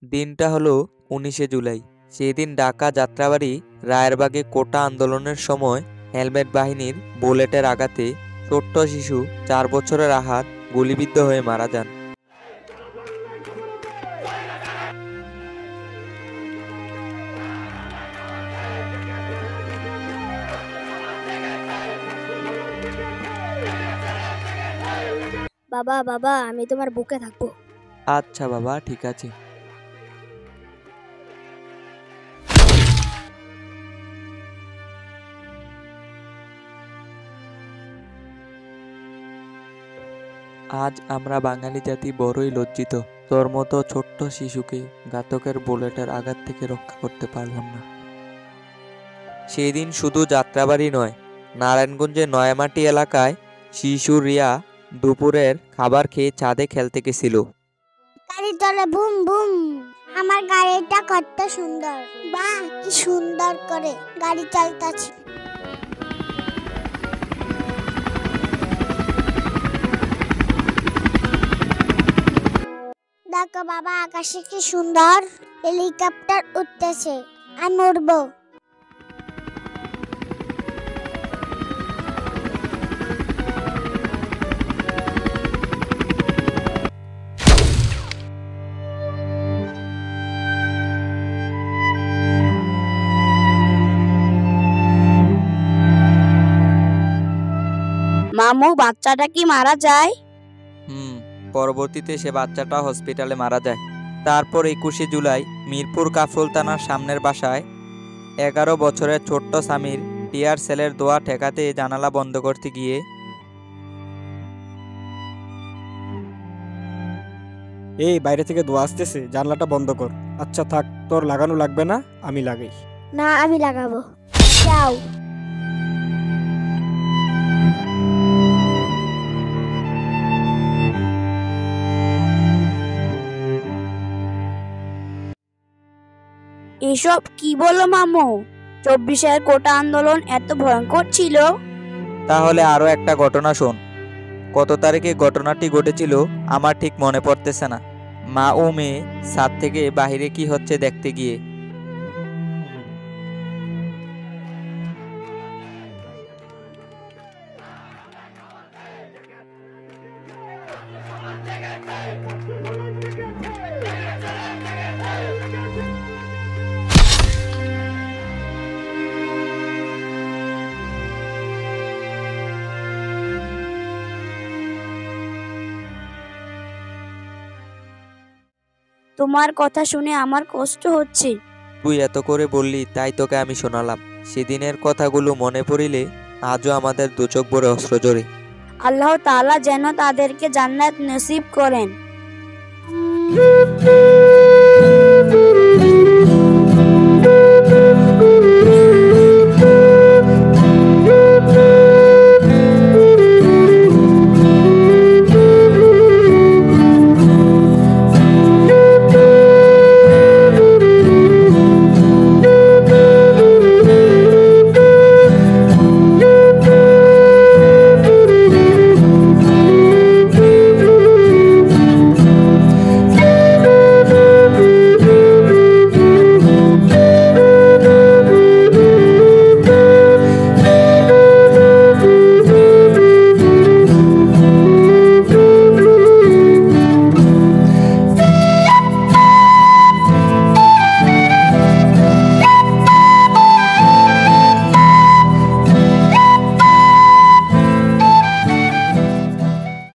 দিনটা হলো 19শে জুলাই। সেদিন ঢাকা যাত্রাবাড়ি রায়েরবাগে কোটা আন্দোলনের সময় হেলমেট বাহিনীর বুলেটের আঘাতে ছোট্ট শিশু 4 বছরের আহাদ গুলিবিদ্ধ হয়ে মারা যান। বাবা বাবা আমি তোমার বুকে থাকবো। আচ্ছা বাবা, ঠিক আছে। আজ আমরা বাঙালি জাতি বড়ই লজ্জিত, তোর মতো ছোট্ট শিশুকে ঘাতকের বুলেটের আঘাত থেকে রক্ষা করতে পারলাম না। সেই দিন শুধু যাত্রাবাড়ি নয়, নারায়ণগঞ্জের নয়ামাটি এলাকায় শিশু রিয়া দুপুরের খাবার খেয়ে ছাদে খেলতে গেছিল। গাড়ি চলে বুম বুম। আমার গাড়িটা কত সুন্দর, বাহ কি সুন্দর করে গাড়ি চালাচ্ছে। দেখো বাবা, আকাশে কি সুন্দর হেলিকপ্টার উঠতেছে, আমি উড়বো। মামু, বাচ্চাটা কি মারা যায়? পরবর্তীতে সে বাচ্চাটা হসপিটালে মারা যায়। তারপর 21শে জুলাই মিরপুর কাফরুল থানার সামনের বাসায় 11 বছরের ছোট্ট সামির টিয়ার সেলের দোয়া ঠেকাতে জানালা বন্ধ করতে গিয়ে এই বাইরে থেকে ধোঁয়া আসতেছে, জানলাটা বন্ধ কর। আচ্ছা থাক, তোর লাগানো লাগবে না, আমি লাগাই। না, আমি লাগাবো, যাও। এসব কি বলো মামু? 24-এর কোটা আন্দোলন এত ভয়ঙ্কর ছিল? তাহলে আরো একটা ঘটনা শোন। কত তারিখে ঘটনাটি ঘটেছিল আমার ঠিক মনে পড়তেছে না। মা ও মেয়ে ছাদ থেকে বাহিরে কি হচ্ছে দেখতে গিয়ে। তোমার কথা শুনে আমার কষ্ট হচ্ছে। তুই এত করে বললি তাই তোকে আমি শোনালাম। সেদিনের কথাগুলো মনে পড়িলে আজও আমাদের দু চোখ ভরে অশ্রু ঝরে। আল্লাহ তাআলা যেন তাদেরকে জান্নাত নসিব করেন।